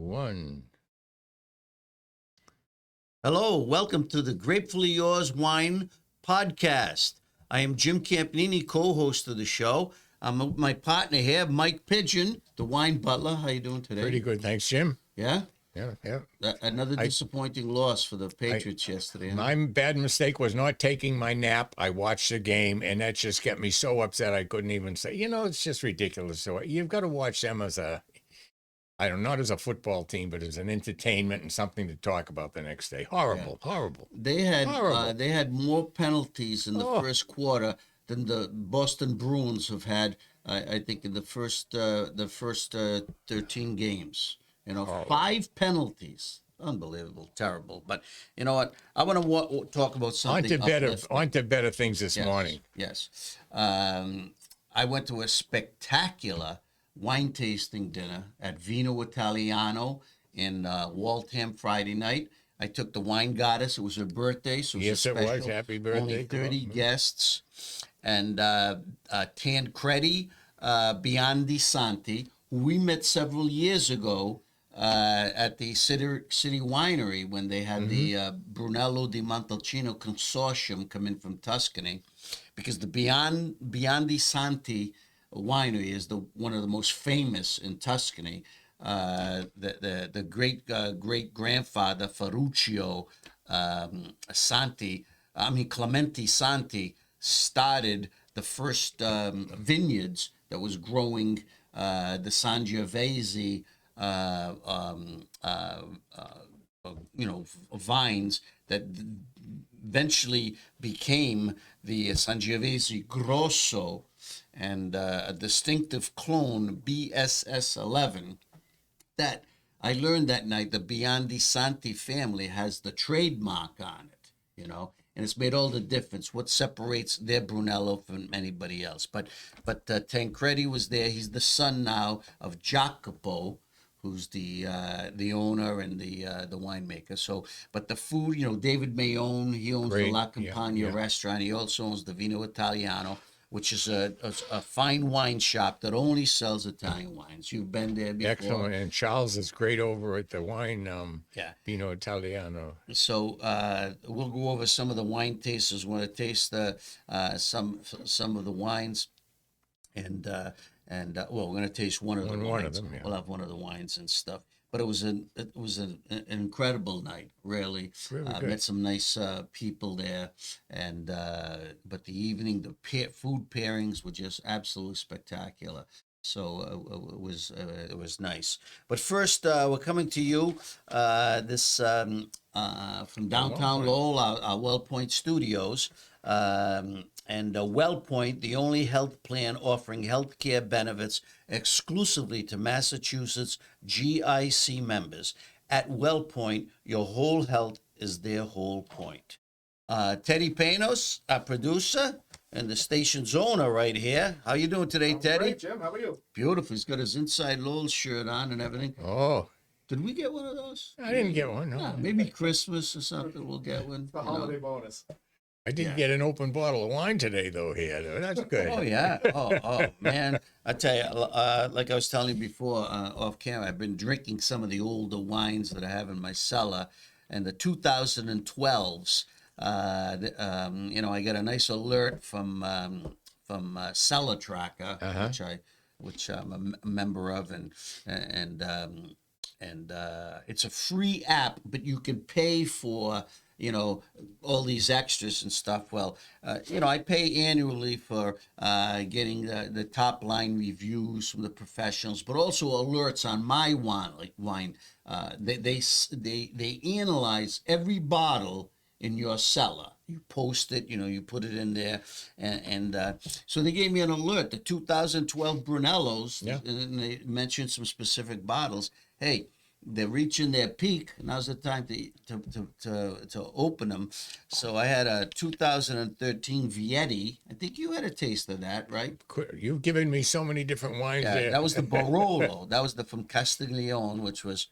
one. Hello, welcome to the Grapefully Yours Wine podcast. I am Jim Campnini, co-host of the show. I'm with my partner here, 𝗪𝗶 the wine butler. How you doing today? Pretty good, thanks, Jim. Yeah? Yeah. Another disappointing loss for the Patriots yesterday. Huh? My bad mistake was not taking my nap. I watched the game, and that just got me so upset I couldn't even say, it's just ridiculous. So you've got to watch them as not as a football team, but as an entertainment and something to talk about the next day. Horrible. They had more penalties in the first quarter than the Boston Bruins have had, I think, in the first 13 games. 5 penalties. Unbelievable, terrible. But you know what? I want to talk about something. On to better things this morning. Yes. I went to a spectacular wine tasting dinner at Vino Italiano in Waltham Friday night. I took the wine goddess. It was her birthday, so it was a special. It was. Happy birthday. Only 30 guests. And 𝗪𝗃𝗃𝗪𝗃 𝗪𝗃𝗃 who we met several years ago at the City Winery when they had the Brunello di Montalcino consortium come in from Tuscany, because the 𝗪𝗃𝗃 winery is one of the most famous in Tuscany. The great grandfather Ferruccio Clemente Santi started the first vineyards that was growing the Sangiovese vines that eventually became the Sangiovese Grosso, and a distinctive clone, BSS11, that I learned that night the Biondi Santi family has the trademark on it, and it's made all the difference. What separates their Brunello from anybody else? But Tancredi was there. He's the son now of Jacopo, who's the owner and the winemaker. So, but the food, David Mayone, he owns the La Campagna restaurant. He also owns the Vino Italiano, which is a fine wine shop that only sells Italian wines. You've been there before. Excellent. And Charles is great over at the wine, Vino Italiano. So we'll go over some of the wine tasters. We're going to taste some of the wines. And we're going to taste one of the wines. One of them, yeah. We'll have one of the wines and stuff. But it was an incredible night, really. Really good. Met some nice people there, and but the evening, the food pairings were just absolutely spectacular. So it was nice. But first, we're coming to you from downtown Lowell, our WellPoint studios. And WellPoint, the only health plan offering healthcare benefits exclusively to Massachusetts GIC members. At WellPoint, your whole health is their whole point. Teddy Panos, our producer, and the station's owner right here. How you doing today, Teddy? Great, Jim. How are you? Beautiful. He's got his InsideLowell shirt on and everything. Oh. Did we get one of those? I didn't get one, no. Yeah, maybe Christmas or something we'll get one. It's the holiday bonus. I did get an open bottle of wine today, though, here. That's good. Oh, yeah. Oh, man. I tell you, like I was telling you before off camera, I've been drinking some of the older wines that I have in my cellar, and the 2012s, I got a nice alert from Cellar Tracker, which I'm a member of, and it's a free app, but you can pay for all these extras and stuff. Well, I pay annually for getting the top line reviews from the professionals, but also alerts on my wine. They analyze every bottle in your cellar. You post it, you put it in there, and so they gave me an alert. The 2012 Brunellos, and they mentioned some specific bottles. Hey, they're reaching their peak. Now's the time to open them. So I had a 2013 Vietti. I think you had a taste of that, right? You've given me so many different wines there. That was the Barolo. That was from Castello, which was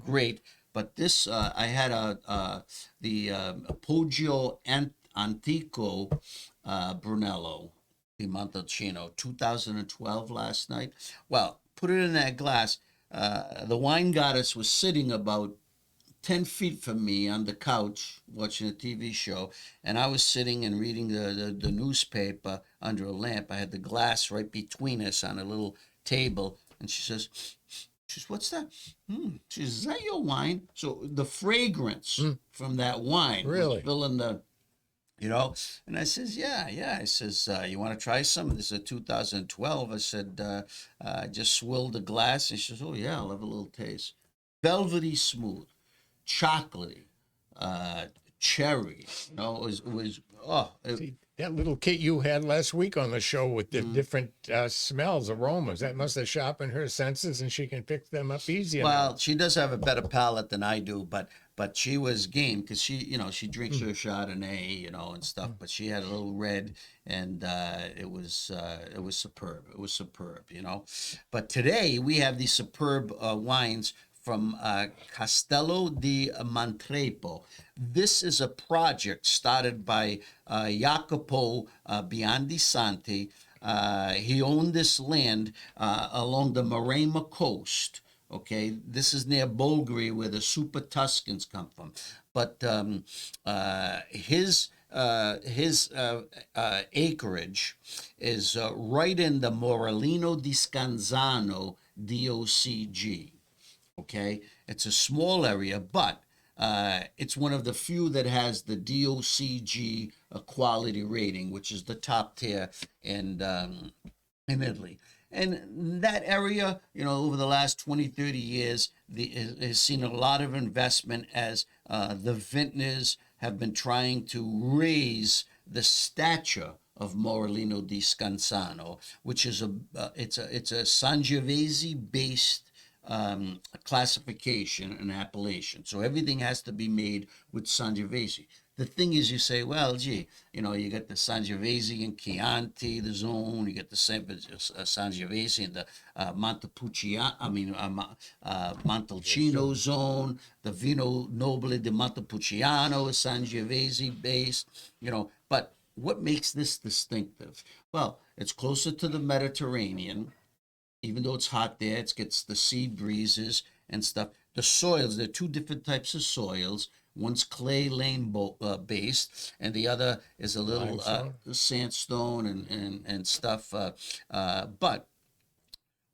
great. But this, I had the Poggio Antico Brunello di Montalcino, 2012 last night. Well, put it in that glass. the wine goddess was sitting about 10 feet from me on the couch watching a TV show, and I was sitting and reading the newspaper under a lamp. I had the glass right between us on a little table, and she says, what's that? She says, is that your wine? So the fragrance from that wine Really? was filling the, and I says, yeah. I says, you want to try some? This is a 2012. I said, I just swilled the glass. And she says, oh, yeah, I'll have a little taste. Velvety smooth, chocolatey, cherry. It was See, that little kit you had last week on the show with the different smells, aromas, that must have sharpened her senses, and she can pick them up easier. Well, she does have a better palate than I do, but she was game because she drinks her Chardonnay, and stuff. But she had a little red, and it was superb. It was superb, But today we have these superb wines from Castello di Montepo. This is a project started by 𝗪𝗶𝗲 𝗪𝗶𝗲. He owned this land along the 𝗪𝗶𝗲 coast. Okay, this is near Bulgari, where the super Tuscans come from. But his acreage is right in the Morellino di Scansano DOCG. Okay, it's a small area, but it's one of the few that has the DOCG quality rating, which is the top tier in Italy. And that area, over the last 20, 30 years, has seen a lot of investment as the vintners have been trying to raise the stature of Morellino di Scansano, which is it's a Sangiovese based classification and appellation. So everything has to be made with Sangiovese. The thing is, you say, well, gee, you got the Sangiovese in Chianti, the zone, you get the Sangiovese in the Montalcino zone, the Vino Nobile di Montepulciano is Sangiovese based, but what makes this distinctive? Well, it's closer to the Mediterranean. Even though it's hot there, it gets the sea breezes and stuff. The soils, there are two different types of soils. One's clay lane based, and the other is a little sandstone and stuff. But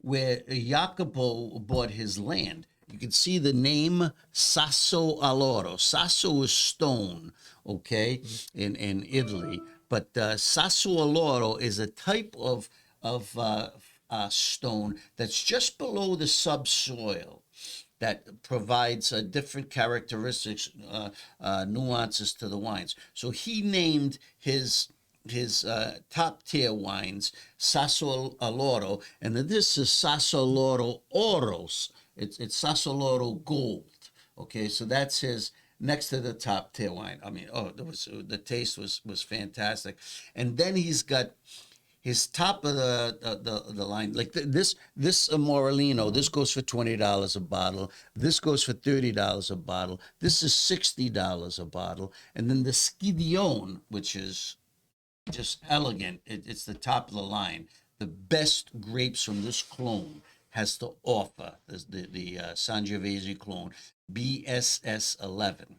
where Jacopo bought his land, you can see the name Sassoalloro. Sasso is stone, okay, in Italy. But Sassoalloro is a type of stone that's just below the subsoil that provides different characteristics, nuances to the wines. So he named his top tier wines Sassoalloro, and this is Sassoalloro Oros. It's Sassoalloro Gold. Okay, so that's his next to the top tier wine. I mean, the taste was fantastic, and then he's got his top of the line, like this Morellino, this goes for $20 a bottle. This goes for $30 a bottle. This is $60 a bottle. And then the Scidione, which is just elegant. It's the top of the line. The best grapes from this clone has to offer the Sangiovese clone, BSS11.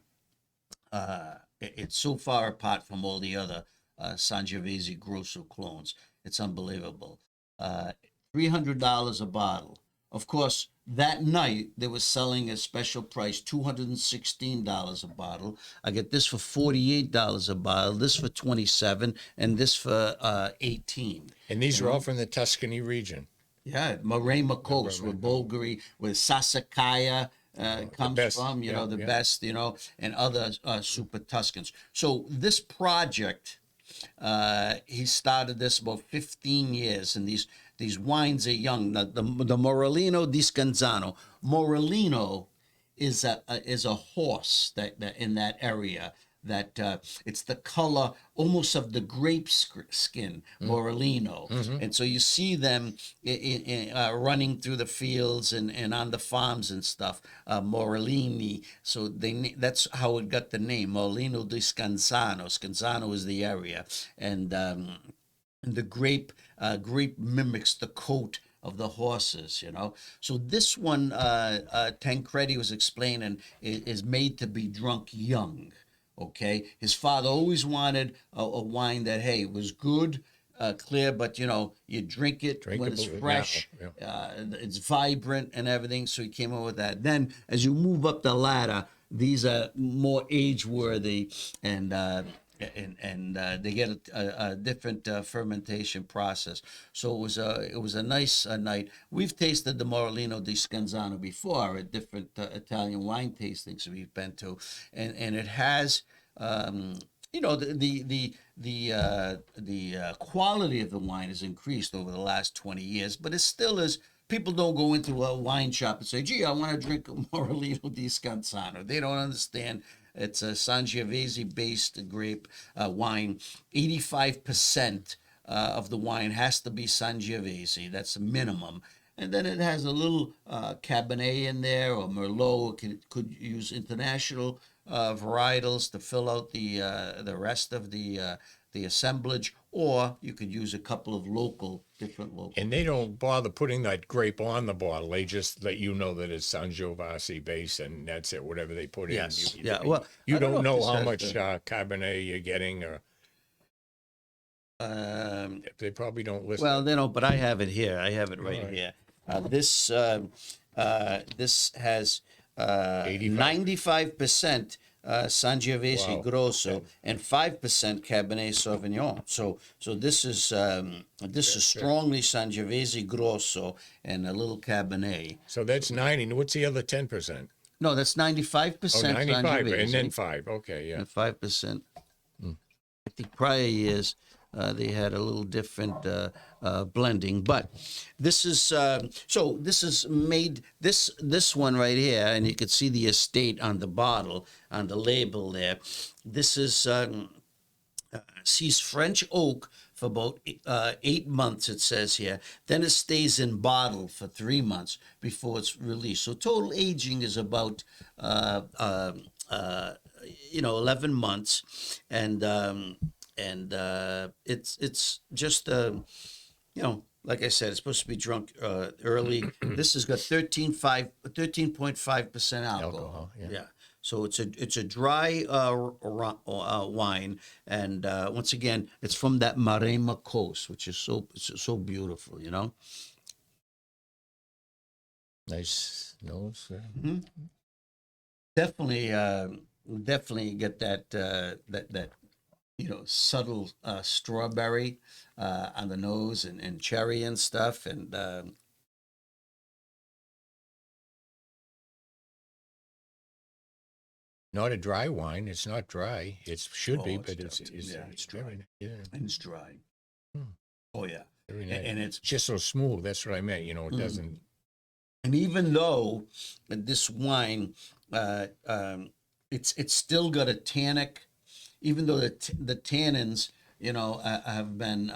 It's so far apart from all the other Sangiovese Grosso clones. It's unbelievable. $300 a bottle. Of course, that night they were selling a special price, $216 a bottle. I get this for $48 a bottle, this for $27, and this for $18. And these are all from the Tuscany region. Yeah, 𝗪𝗶𝗲 coast, where Bulgari, where Sassicaia comes from, the best, and other super Tuscans. So this project, he started this about 15 years, and these wines are young. Now, the Morellino di Scansano. Morellino is a horse that in that area. That it's the color almost of the grape skin, Morellino. And so you see them running through the fields and on the farms and stuff, Morellini. So that's how it got the name, Morellino di Scansano. Scansano is the area. And the grape mimics the coat of the horses, you know. So this one, Tancredi was explaining, is made to be drunk young. Okay, his father always wanted a wine that, hey, was good, clear, but you know, you drink it when it's Drinkable, fresh, yeah. it's vibrant and everything. So he came up with that. Then, as you move up the ladder, these are more age worthy, and they get a different fermentation process. So it was a nice night. We've tasted the Morellino di Scansano before at different Italian wine tastings we've been to, and it has. You know, the quality of the wine has increased over the last 20 years, but it still is. People don't go into a wine shop and say, "Gee, I want to drink a Morellino di Scansano." They don't understand. It's a Sangiovese-based grape wine. 85% of the wine has to be Sangiovese. That's the minimum. And then it has a little Cabernet in there, or Merlot. Could use international varietals to fill out the rest of the assemblage, or you could use a couple of different local. And they don't bother putting that grape on the bottle. They just let you know that it's Sangiovese base, and that's it. Whatever they put Yes. in. Yeah. Well, You I don't don't know if know this how has much Cabernet you're getting, or they probably don't list well, it. they don't, but I have it here. I have it right here. This has 95% Sangiovese Wow. Grosso and 5% Cabernet Sauvignon. So this is strongly Sangiovese Grosso and a little Cabernet. So that's 90. What's the other 10%? No, that's 95% Oh, 95, Sangiovese and then 5. Okay, yeah. and 5%. I think prior years they had a little different blending, but this is so this is made this one right here, and you can see the estate on the bottle on the label there. This is sees French oak for about 8 months, it says here. Then it stays in bottle for 3 months before it's released. So total aging is about 11 months, and it's just like I said, it's supposed to be drunk early. This has got 13.5% alcohol. Yeah. So it's a dry wine, and once again, it's from that Ďārema coast, which is so beautiful, you know. Nice nose. Definitely get that subtle strawberry on the nose and cherry and stuff, and Not a dry wine. It's not dry. It should be, but it's dry. Yeah. And it's dry. Oh yeah, Very nice. And it's just so smooth. That's what I meant. It doesn't. And even though this wine, it's still got a tannic, even though the tannins, have been,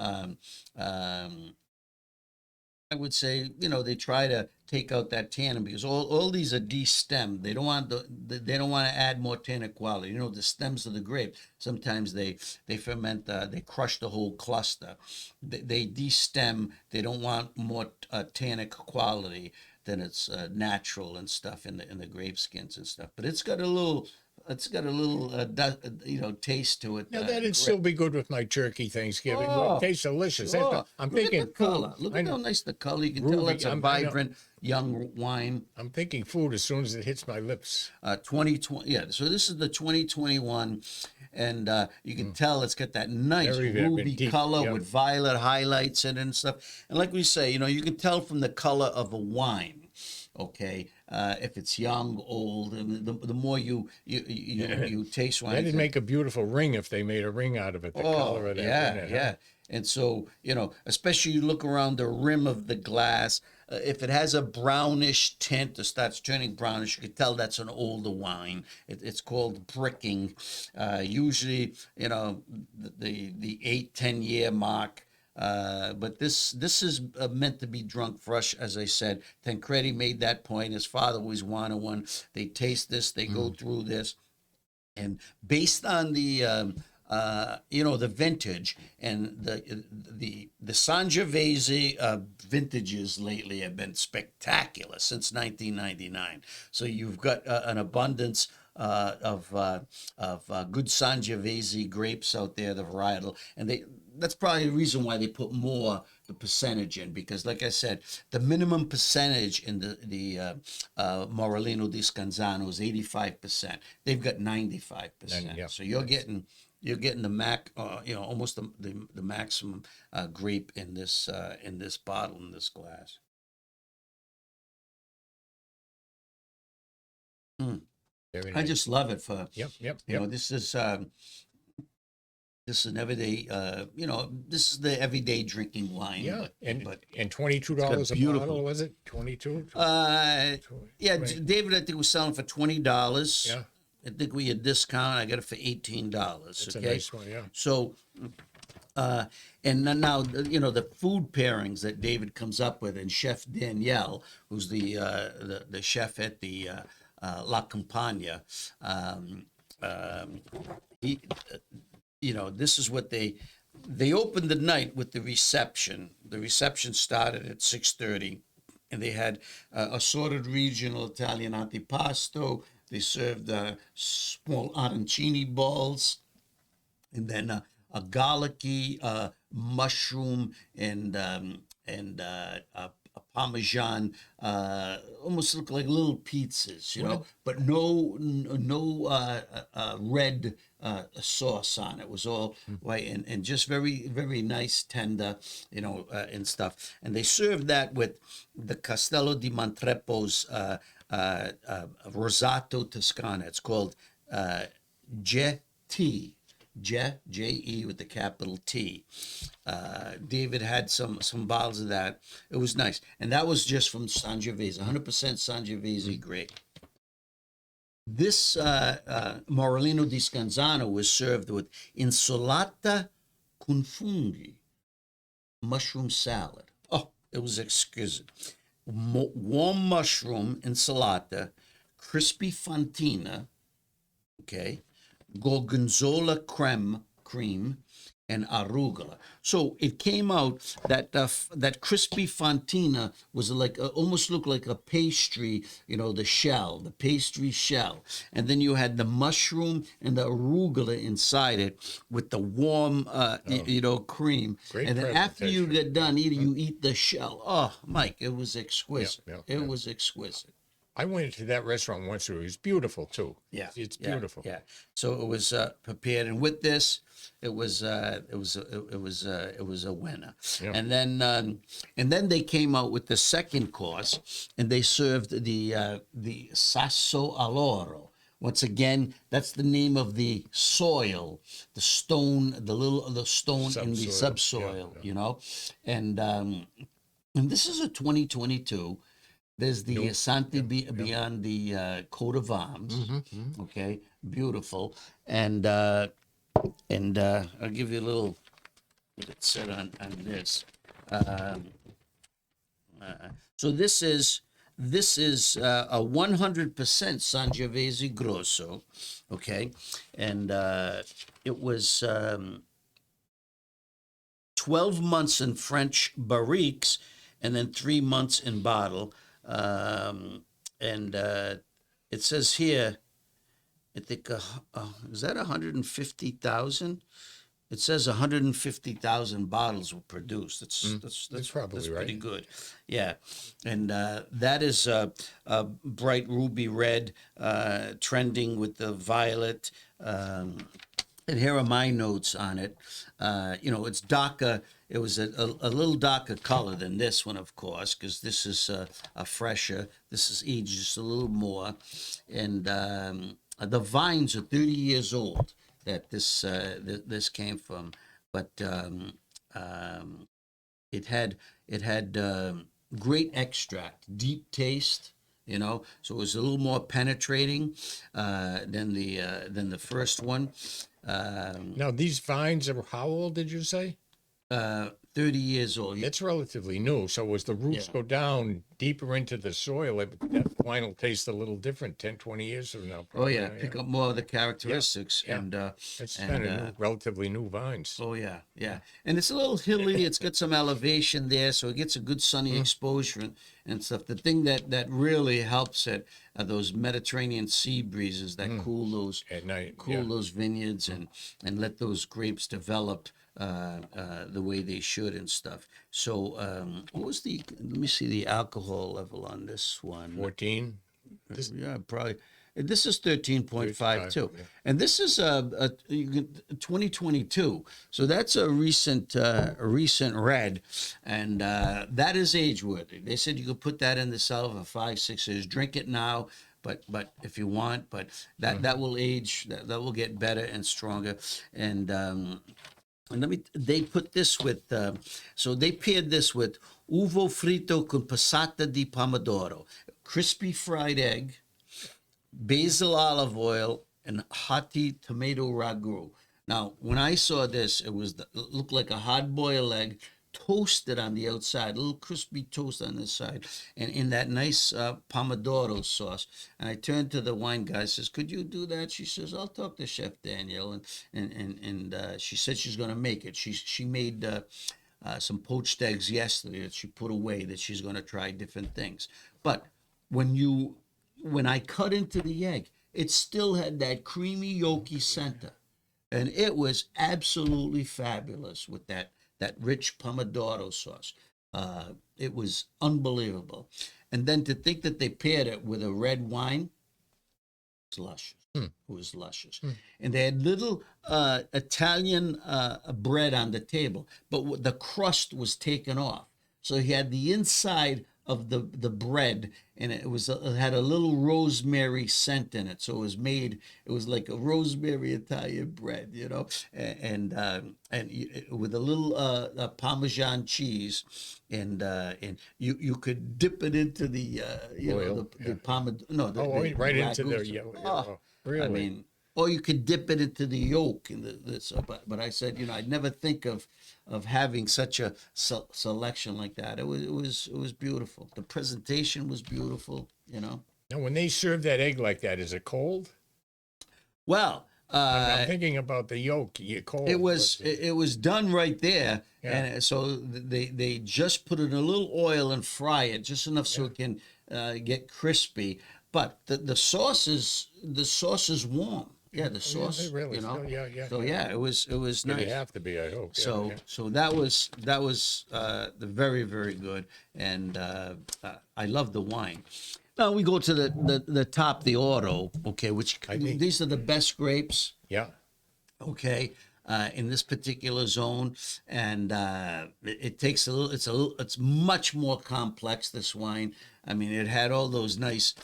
I would say, they try to take out that tannin because all these are destemmed. They don't want to add more tannic quality. The stems of the grape, sometimes they ferment, they crush the whole cluster. They destem. They don't want more tannic quality than it's natural and stuff in the grape skins and stuff. But it's got a little taste to it. Now that'd still be good with my turkey Thanksgiving. It tastes delicious. Sure. I'm Look thinking at the color. food. Look at how nice the color. You can Ruby, tell it's a I know. vibrant young wine. I'm thinking food as soon as it hits my lips. 2020. Yeah. So this is the 2021, and you can tell it's got that nice Very ruby deep, color with violet highlights in it and stuff. And like we say, you can tell from the color of a wine. Okay, if it's young, old, and the more you taste wine, That'd make a beautiful ring if they made a ring out of it. The color of that. Yeah. And so, especially you look around the rim of the glass, if it has a brownish tint or starts turning brownish, you can tell that's an older wine. It's called bricking. Usually, the 8-10 year mark. But this is meant to be drunk fresh, as I said. Tancredi made that point. His father always wanted one. They taste this. They go through this. And based on the the vintage, and the Sangiovese vintages lately have been spectacular since 1999. So you've got an abundance of good Sangiovese grapes out there, the varietal, and that's probably the reason why they put more the percentage in, because like I said, the minimum percentage in the Morellino di Scansano is 85%. They've got 95%. Yeah, so you're getting the almost the maximum grape in this bottle, in this glass. Very I nice. just love it for Yep. this is an everyday this is the everyday drinking wine. Yeah, but and $22 a beautiful. bottle, was it? 22. Yeah, David, I think was selling for $20. Yeah, I think we had discount. I got it for $18. it's Okay, a nice one. Yeah. so. And then now, the food pairings that David comes up with, and Chef Danielle, who's the chef at the 𝗪𝗶𝗲 he, this is what they opened the night with the reception. The reception started at 6:30, and they had assorted regional Italian antipasto. They served small arancini balls, and then a garlicky mushroom and a Parmesan, almost look like little pizzas, but no red sauce on it. It was all white and just very, very nice, tender, and stuff. And they served that with the Castello di Montepo's Rosato Toscana. It's called 𝗪𝗲. J-E with the capital T. David had some bottles of that. It was nice. And that was just from Sangiovese, 100% Sangiovese grape. This Morellino di Scansano was served with insalata con funghi, mushroom salad. Oh, it was exquisite. Warm mushroom insalata, crispy fontina, okay, gorgonzola cream, and arugula. So it came out that that crispy fontina was like almost looked like a pastry, the pastry shell, and then you had the mushroom and the arugula inside it with the warm, cream. Great and then after you presentation. get done eating, you eat the shell. Oh, Mike, it was exquisite. Yeah. It was exquisite. I went into that restaurant once. It was beautiful too. Yeah, It's beautiful. Yeah. So it was prepared, and with this, it was a winner. Yeah. And then they came out with the second course, and they served the Sassoalloro. Once again, that's the name of the soil, the stone, the stone in the subsoil. Yeah. And this is a 2022. There's the Santi beyond the coat of arms. Okay, beautiful. And I'll give you a little set on this. So this is a 100% Sangiovese Grosso. Okay, and it was 12 months in French barriques, and then 3 months in bottle. It says here, I think, is that 150,000? It says 150,000 bottles were produced. That's probably right. Pretty good. Yeah. And that is a bright ruby red, trending with the violet. And here are my notes on it. It's darker. It was a little darker color than this one, of course, because this is a fresher. This is aged just a little more. And the vines are 30 years old that this came from. But it had great extract, deep taste. So it was a little more penetrating than the first one. Now these vines are how old did you say? 30 years old. It's relatively new. So as the roots go down deeper into the soil, that wine will taste a little different 10, 20 years from now. Oh Probably. yeah, pick up more of the characteristics Yeah. and It's kind of new, relatively new vines. oh yeah, and it's a little hilly. It's got some elevation there, so it gets a good sunny exposure and stuff. The thing that really helps it are those Mediterranean sea breezes that cool those At night. those vineyards and let those grapes develop the way they should and stuff. So what was the? Let me see the alcohol level on this one. 14. Yeah, probably. This is 13.52, yeah. and this is a 2022. So that's a recent red, and that is age worthy. They said you could put that in the cellar for 5-6 years. Drink it now, but if you want, but that will age. That will get better and stronger, and. They put this with, so they paired this with uvo frito con passata di pomodoro, crispy fried egg, basil olive oil, and hoti tomato ragu. Now, when I saw this, it looked like a hard-boiled egg, toasted on the outside, a little crispy toast on the side, and in that nice pomodoro sauce. And I turned to the wine guy, says, "Could you do that?" She says, "I'll talk to Chef Danielle," and she said she's going to make it. She made some poached eggs yesterday that she put away that she's going to try different things. But when I cut into the egg, it still had that creamy yolky center, and it was absolutely fabulous with that rich pomodoro sauce. It was unbelievable. And then to think that they paired it with a red wine, it was luscious. It was luscious. And they had little Italian bread on the table, but the crust was taken off. So he had the inside of the bread, and it had a little rosemary scent in it. So it was like a rosemary Italian bread, and with a little Parmesan cheese, and you could dip it into the Oil, the pomodoro. Right into ragu. the yellow. Oh, Really? I mean, or you could dip it into the yolk but I said, I'd never think of having such a selection like that. It was beautiful. The presentation was beautiful. Now, when they serve that egg like that, is it cold? Well, I'm thinking about the yolk. Cold. it was done right there, Yeah. and so they just put it in a little oil and fry it just enough so it can get crispy. But the sauce is warm. Yeah, the sauce. really. So Yeah. yeah, it was nice. They have to be, I hope. So that was the very, very good, and I love the wine. Now we go to the top, the Oro, okay, which these are the best grapes, Yeah. okay, in this particular zone, and it takes a little. It's much more complex. This wine. I mean, it had all those nice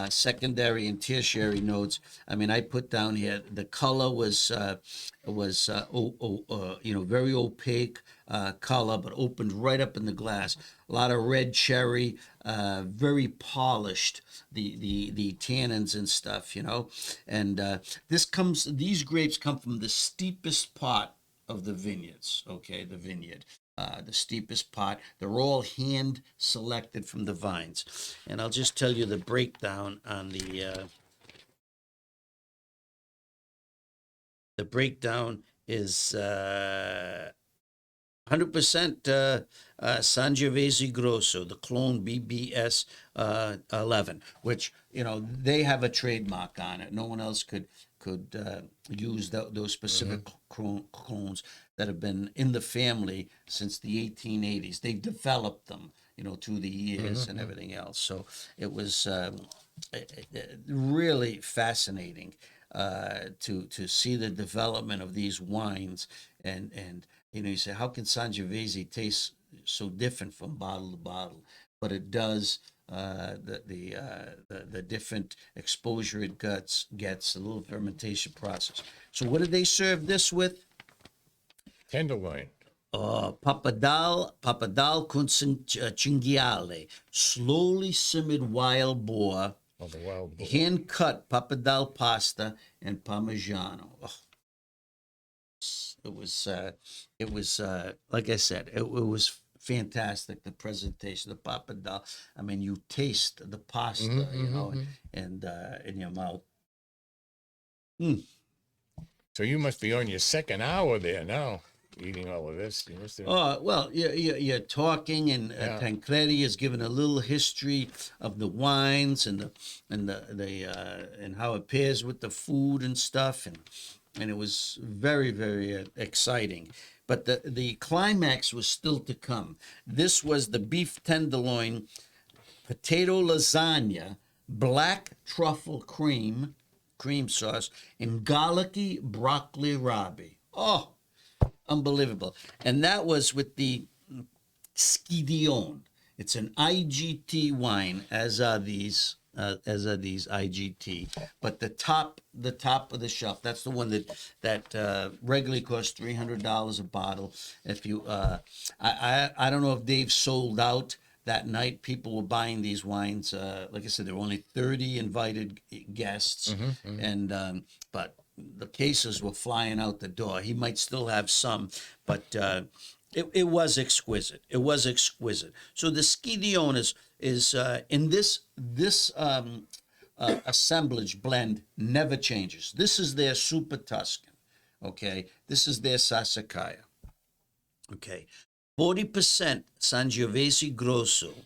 secondary and tertiary notes. I mean, I put down here the color was very opaque color, but opened right up in the glass. A lot of red cherry, very polished. The tannins and stuff, and these grapes come from the steepest part of the vineyards. Okay, the vineyard. The steepest part. They're all hand selected from the vines. And I'll just tell you the breakdown on the breakdown is 100% Sangiovese Grosso, the clone BBS 11, which, they have a trademark on it. No one else could use those specific clones that have been in the family since the 1880s. They developed them, through the years and everything else. So it was really fascinating to see the development of these wines. And you say, how can Sangiovese taste so different from bottle to bottle? But it does. The different exposure it gets, a little fermentation process. So what did they serve this with? Tenderloin. Pappardelle con cinghiale, slowly simmered wild boar, The wild boar. hand cut pappardelle pasta, and parmigiano. Oh, like I said, it was fantastic. The presentation, the pappardelle. I mean, you taste the pasta, you know, and in your mouth. So you must be on your second hour there now, eating all of this. You must have... Oh, well, you're talking, and Tancredi is giving a little history of the wines and and how it pairs with the food and stuff, and it was very, very exciting. But the climax was still to come. This was the beef tenderloin, potato lasagna, black truffle cream sauce, and garlicky broccoli rabe. Oh, unbelievable. And that was with the 𝗪𝗏𝗄. It's an IGT wine, as are these IGT. But the top of the shelf, that's the one that regularly costs $300 a bottle. If you, I don't know if Dave sold out that night. People were buying these wines. Like I said, there were only 30 invited guests, and but the cases were flying out the door. He might still have some, but it was exquisite. It was exquisite. So the 𝗪𝗏𝗄 is in this assemblage blend never changes. This is their Super Tuscan. Okay, this is their Sassicaia. Okay, 40% Sangiovese Grosso,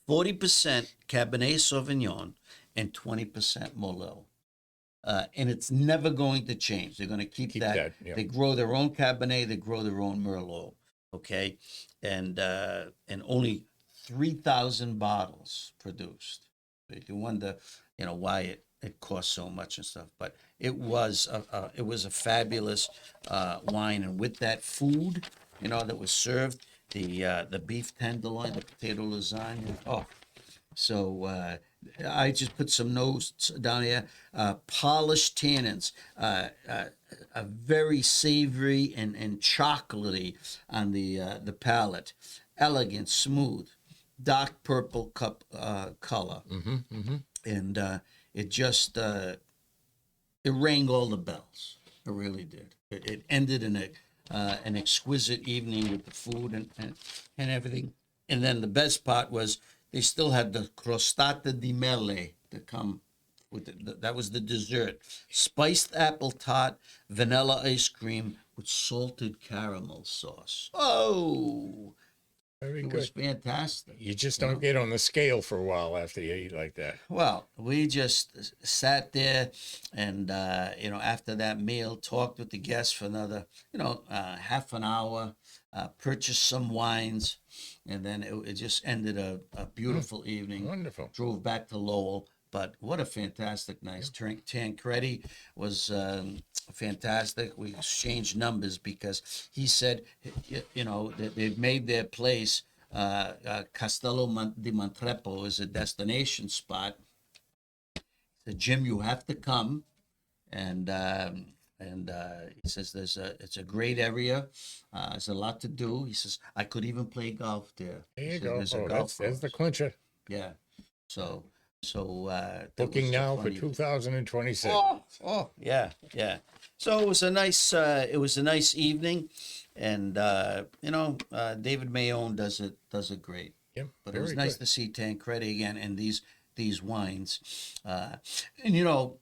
40% Cabernet Sauvignon, and 20% Morellino. And it's never going to change. They're going to keep that. Yeah. They grow their own Cabernet. They grow their own Merlot. Okay, and only 3,000 bottles produced. You wonder, you know, why it costs so much and stuff. But it was a fabulous wine, and with that food, you know, that was served, the beef tenderloin, the potato lasagna. Oh, so I just put some notes down here. Polished tannins, a very savory and chocolatey on the palate. Elegant, smooth, dark purple color, and it just it rang all the bells. It really did. It ended in an exquisite evening with the food and everything. And then the best part was they still had the crostata di mele to come with it. That was the dessert. Spiced apple tart, vanilla ice cream with salted caramel sauce. Oh, Very it good. was fantastic. You just don't get on the scale for a while after you eat like that. Well, we just sat there and, you know, after that meal, talked with the guests for another, you know, half an hour, purchased some wines, and then it just ended a beautiful evening. Wonderful. Drove back to Lowell. But what a fantastic night. Tancredi was fantastic. We exchanged numbers because he said, you know, that they've made their place, Castello di Montepo is a destination spot. He said, Jim, you have to come. And he says it's a great area. There's a lot to do. He says, I could even play golf there. There you go. go. There's the clincher. Yeah. So booking now for 2026. Oh, yeah. So it was a nice evening, and you know, David Mayone does it great. Yeah, but it was nice to see Tancredi again and these wines, and you know,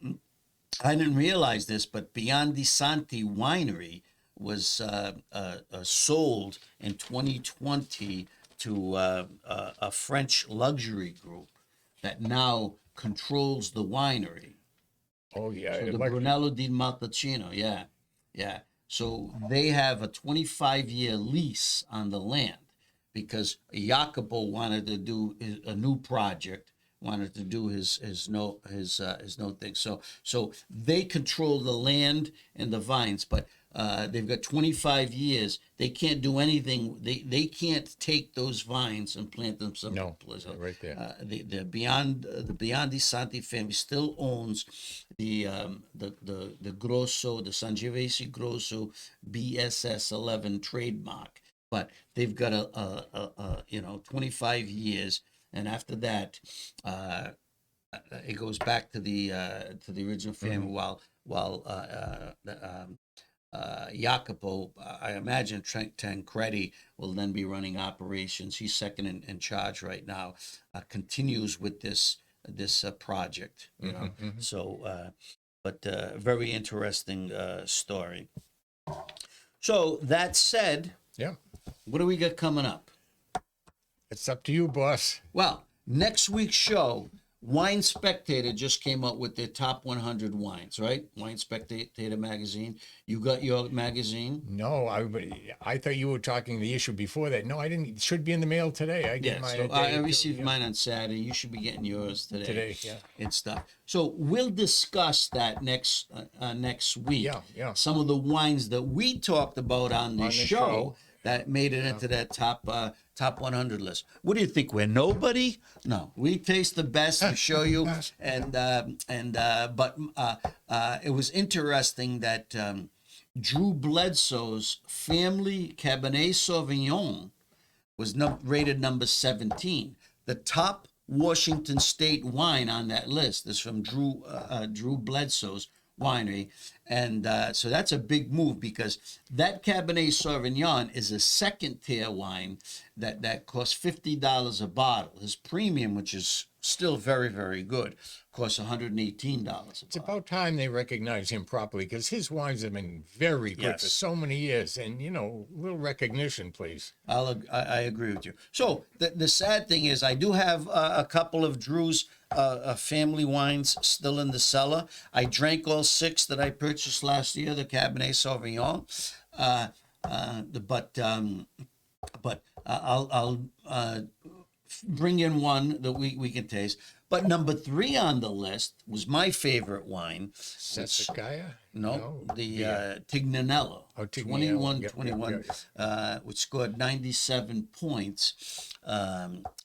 I didn't realize this, but Beyond Santi Winery was sold in 2020 to a French luxury group that now controls the winery. Oh, yeah. So the Brunello di Montalcino, yeah. So they have a 25-year lease on the land because Jacopo wanted to do a new project, wanted to do his note thing. So they control the land and the vines, but they've got 25 years. They can't do anything. They can't take those vines and plant them someplace. No, right there. The Beyond Santi family still owns the Grosso, the Sangiovese Grosso BSS 11 trademark, but they've got a 25 years, and after that, it goes back to the original family. While Jacopo, I imagine Tancredi will then be running operations. He's second in charge right now. Continues with this project, you know. So, but very interesting story. So that said, Yeah. what do we got coming up? It's up to you, boss. Well, next week's show, Wine Spectator just came out with their top 100 wines, right? Wine Spectator magazine. You got your magazine? No, I thought you were talking the issue before that. No, I didn't. It should be in the mail today. I get Yeah, mine. so a day I or two, received yeah. mine on Saturday. You should be getting yours today. Today, yeah. And stuff. So we'll discuss that next week. Yeah, yeah. Some of the wines that we talked about on the show that made it into that top 100 list. What do you think? We're nobody? No, we taste the best. We show you, but it was interesting that Drew Bledsoe's family Cabernet Sauvignon was rated number 17. The top Washington State wine on that list is from Drew Bledsoe's winery, and so that's a big move because that Cabernet Sauvignon is a second tier wine that costs $50 a bottle. His premium, which is still very, very good, costs $118 a bottle. It's about time they recognize him properly because his wines have been very good for so many years. And, little recognition, please. I agree with you. So the sad thing is I do have a couple of Drew's family wines still in the cellar. I drank all 6 that I purchased last year, the Cabernet Sauvignon. But I'll bring in one that we can taste. But number 3 on the list was my favorite wine. 𝗧𝗵𝗲? No, the Tignanello. Oh, Tignanello. 21, which scored 97 points.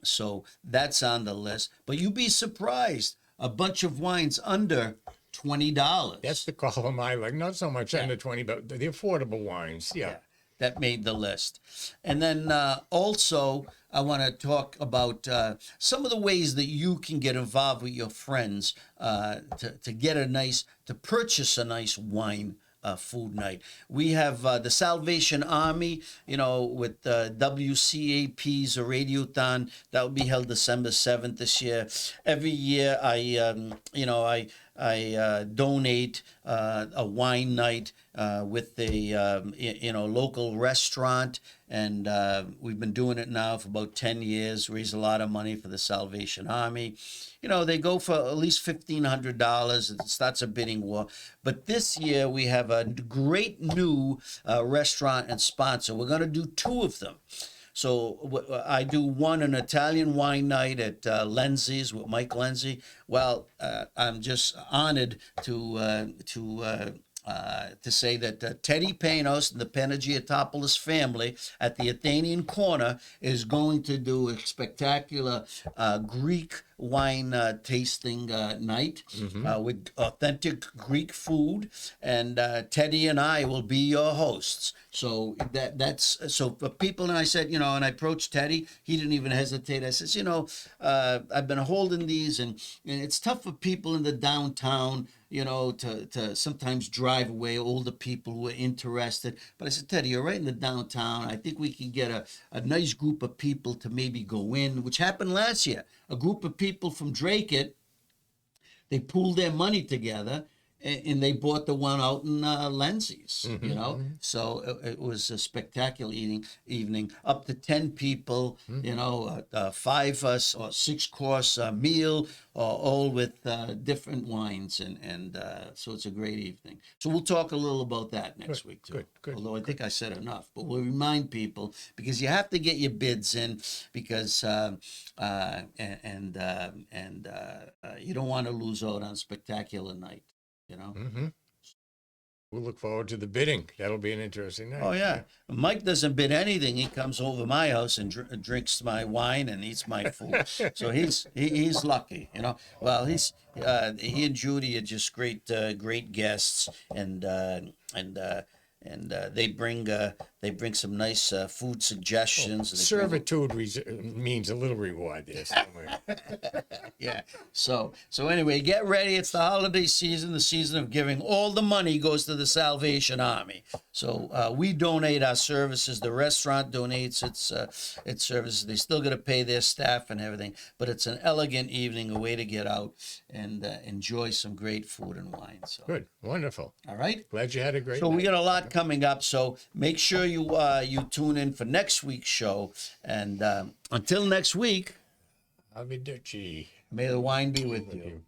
So that's on the list. But you'd be surprised. A bunch of wines under $20. That's the column I like. Not so much under 20, but the affordable wines. Yeah. That made the list. And then also, I want to talk about some of the ways that you can get involved with your friends to get to purchase a nice wine food night. We have the Salvation Army, with WCAP's Radiothon. That will be held December 7th this year. Every year, I donate a wine night with the local restaurant, and we've been doing it now for about 10 years. Raise a lot of money for the Salvation Army. They go for at least $1,500. It starts a bidding war. But this year we have a great new restaurant and sponsor. We're going to do 2 of them. So I do one, an Italian wine night at Lenzi's with Mike Lenzi. Well, I'm just honored to say that Teddy Panos and the Panagiotopolis family at the Athenian Corner is going to do a spectacular Greek wine tasting night with authentic Greek food, and Teddy and I will be your hosts. So that's so for people. And I said, and I approached Teddy. He didn't even hesitate. I says, I've been holding these, and it's tough for people in the downtown, to sometimes drive away, older people who are interested. But I said, Teddy, you're right in the downtown. I think we can get a nice group of people to maybe go in, which happened last year. A group of people from Drake they pooled their money together and they bought the one out in Lenzi's, So it was a spectacular evening, up to 10 people, 5 or 6 course meal, all with different wines. And so it's a great evening. So we'll talk a little about that next week, too. Good. Although I think I said enough, but we'll remind people because you have to get your bids in because, you don't want to lose out on a spectacular night. We'll look forward to the bidding. That'll be an interesting night. Oh, yeah. Mike doesn't bid anything. He comes over my house and drinks my wine and eats my food. So he's lucky, Well, he and Judy are just great guests, and and they bring some nice food suggestions. They bring- Servitude means a little reward there somewhere. Yeah. So anyway, get ready. It's the holiday season, the season of giving. All the money goes to the Salvation Army. So we donate our services. The restaurant donates its services. They still got to pay their staff and everything, but it's an elegant evening, a way to get out and enjoy some great food and wine. So Good, wonderful. all right. Glad you had a great So night. we got a lot coming up. So make sure you tune in for next week's show. And until next week, Arrivederci. may the wine be with you.